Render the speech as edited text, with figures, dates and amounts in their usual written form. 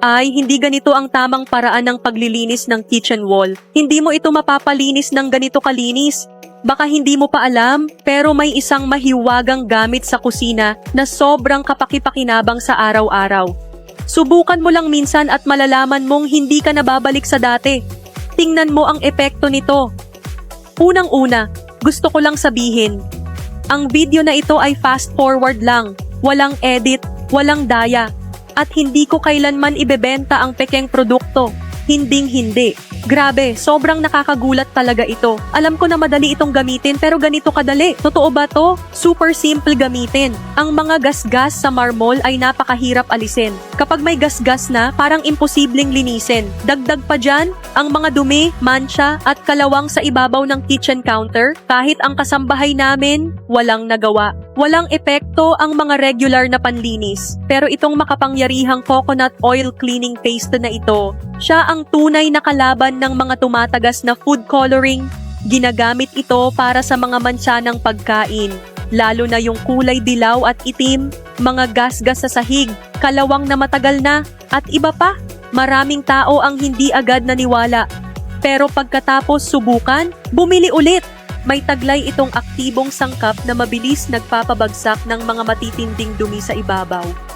Ay, hindi ganito ang tamang paraan ng paglilinis ng kitchen wall. Hindi mo ito mapapalinis ng ganito kalinis. Baka hindi mo pa alam, pero may isang mahiwagang gamit sa kusina na sobrang kapaki-pakinabang sa araw-araw. Subukan mo lang minsan at malalaman mong hindi ka nababalik sa dati. Tingnan mo ang epekto nito. Unang-una, gusto ko lang sabihin, ang video na ito ay fast forward lang, walang edit, walang daya, at hindi ko kailanman ibebenta ang pekeng produkto. Hinding-hindi. Grabe, sobrang nakakagulat talaga ito. Alam ko na madali itong gamitin pero ganito kadali. Totoo ba to? Super simple gamitin. Ang mga gasgas sa marmol ay napakahirap alisin. Kapag may gasgas na, parang imposibleng linisin. Dagdag pa dyan, ang mga dumi, mancha at kalawang sa ibabaw ng kitchen counter, kahit ang kasambahay namin, walang nagawa. Walang epekto ang mga regular na panlinis. Pero itong makapangyarihang coconut oil cleaning paste na ito, siya ang tunay na kalaban ng mga tumatagas na food coloring. Ginagamit ito para sa mga mansa ng pagkain, lalo na yung kulay dilaw at itim, mga gasgas sa sahig, kalawang na matagal na, at iba pa. Maraming tao ang hindi agad naniwala. Pero pagkatapos subukan, bumili ulit. May taglay itong aktibong sangkap na mabilis nagpapabagsak ng mga matitinding dumi sa ibabaw.